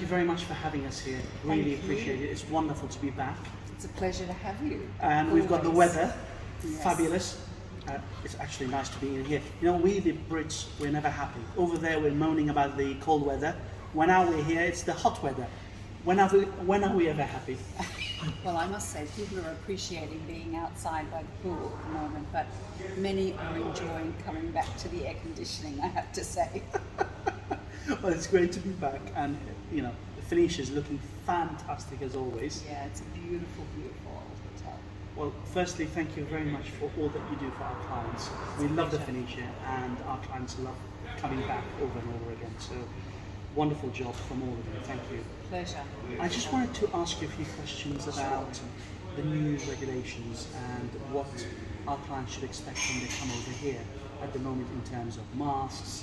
you very much for having us here. Really appreciate it. It's wonderful to be back. It's a pleasure to have you. And we've got the weather, Yes. fabulous. It's actually nice to be in here. You know, we the Brits, we're never happy. Over there, we're moaning about the cold weather. When now we're here, it's the hot weather. When are we ever happy? Well, I must say, people are appreciating being outside by the pool at the moment, but many are enjoying coming back to the air conditioning, I have to say. Well, it's great to be back, and you know, the Phoenicia is looking fantastic as always. Yeah, it's a beautiful, beautiful old hotel. Well, firstly, thank you very much for all that you do for our clients. We love the Phoenicia, and our clients love coming back over and over again. So, wonderful job from all of you. Thank you. Pleasure. I just wanted to ask you a few questions about the new regulations and what our clients should expect when they come over here at the moment in terms of masks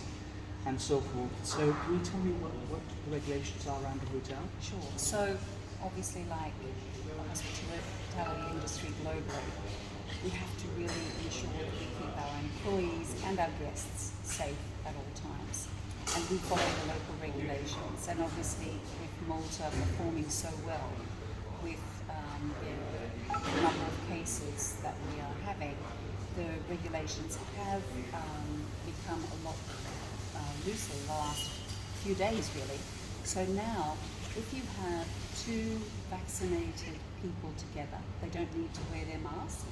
and so forth. So can you tell me what the regulations are around the hotel? Sure. So, obviously, like the hospitality industry globally, we have to really ensure that we keep our employees and our guests safe at all times. And we follow the local regulations. And obviously, with Malta performing so well, with the number of cases that we are having, the regulations have become a lot looser the last few days, really. So now, if you have two vaccinated people together, they don't need to wear their mask.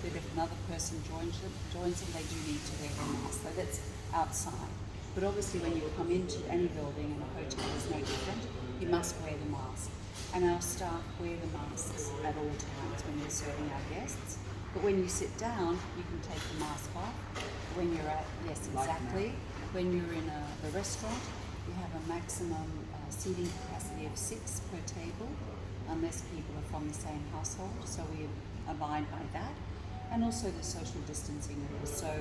But if another person joins them, they do need to wear their mask. So that's outside. But obviously when you come into any building, and a hotel is no different, you must wear the mask. And our staff wear the masks at all times when we're serving our guests. But when you sit down, you can take the mask off. When you're at, yes, exactly. When you're in a restaurant, you have a maximum seating capacity of 6 per table, unless people are from the same household. So we abide by that. And also the social distancing rules. So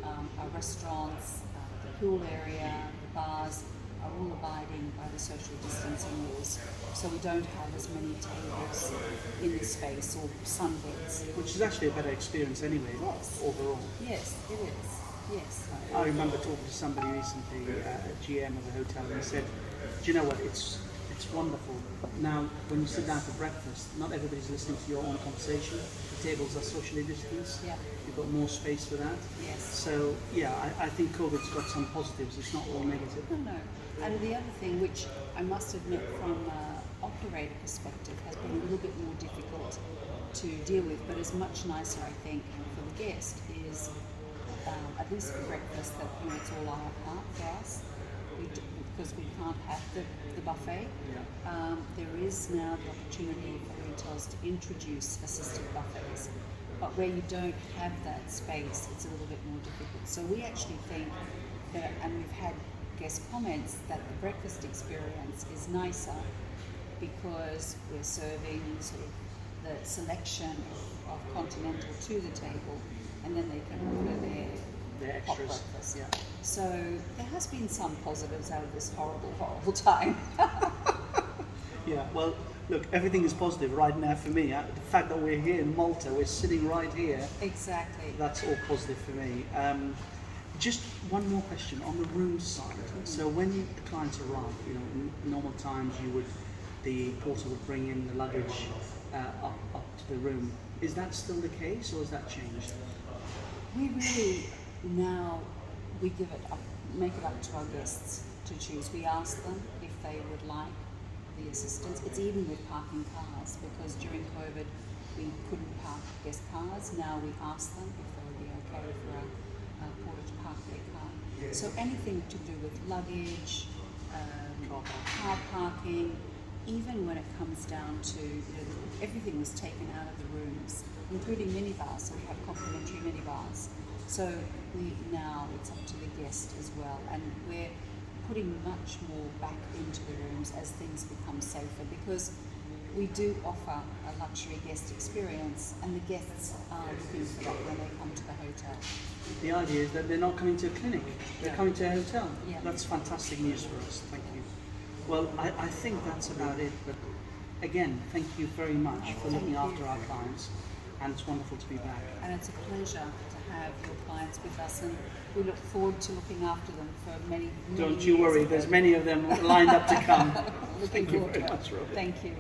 our restaurants, the pool area, the bars are all abiding by the social distancing rules. So we don't have as many tables in the space or sunbeds. Which is actually a better experience anyway, Yes. overall. Yes, it is. Yes. I remember talking to somebody recently, a GM of a hotel, and he said, do you know what, it's wonderful. Now, when you sit down for breakfast, not everybody's listening to your own conversation. The tables are socially distanced. Yeah. You've got more space for that. Yes. So, yeah, I think COVID's got some positives. It's not all negative. No. And the other thing, which I must admit from an operator perspective has been a little bit more difficult to deal with, but is much nicer, I think, for the guest, is at least for breakfast, that it's all a la carte for us. Because we can't have the buffet. Yeah. There is now the opportunity for hotels to introduce assisted buffets, but where you don't have that space, it's a little bit more difficult. So we actually think that, and we've had guest comments, that the breakfast experience is nicer because we're serving sort of the selection of continental to the table, and then they can order their hot extras. breakfast. Yeah. So there has been some positives out of this horrible time. Yeah, well, look, everything is positive right now for me. The fact that we're here in Malta, we're sitting right here, Exactly. that's all positive for me. Just one more question on the room side. So when the clients arrive, you know, in normal times the porter would bring in the luggage up to the room. Is that still the case, or has that changed? We really now make it up to our guests to choose. We ask them if they would like the assistance. It's even with parking cars, because during COVID we couldn't park guest cars. Now we ask them if they would be okay for a porter to park their car. So anything to do with luggage, car parking, even when it comes down to, everything was taken out of the rooms, including minibars. So we have complimentary minibars. So now it's up to the guest as well, and we're putting much more back into the rooms as things become safer, because we do offer a luxury guest experience, and the guests are looking for that when they come to the hotel. The idea is that they're not coming to a clinic, they're coming to a hotel. Yeah. That's fantastic news for us, thank you. Well, I think that's about it, but again, thank you very much for looking after our clients, and it's wonderful to be back. And it's a pleasure to have your clients with us, and we look forward to looking after them for many Don't years you worry, ahead. there's many of them lined up to come. Looking Thank you forward very to it. much, Robin. Thank you.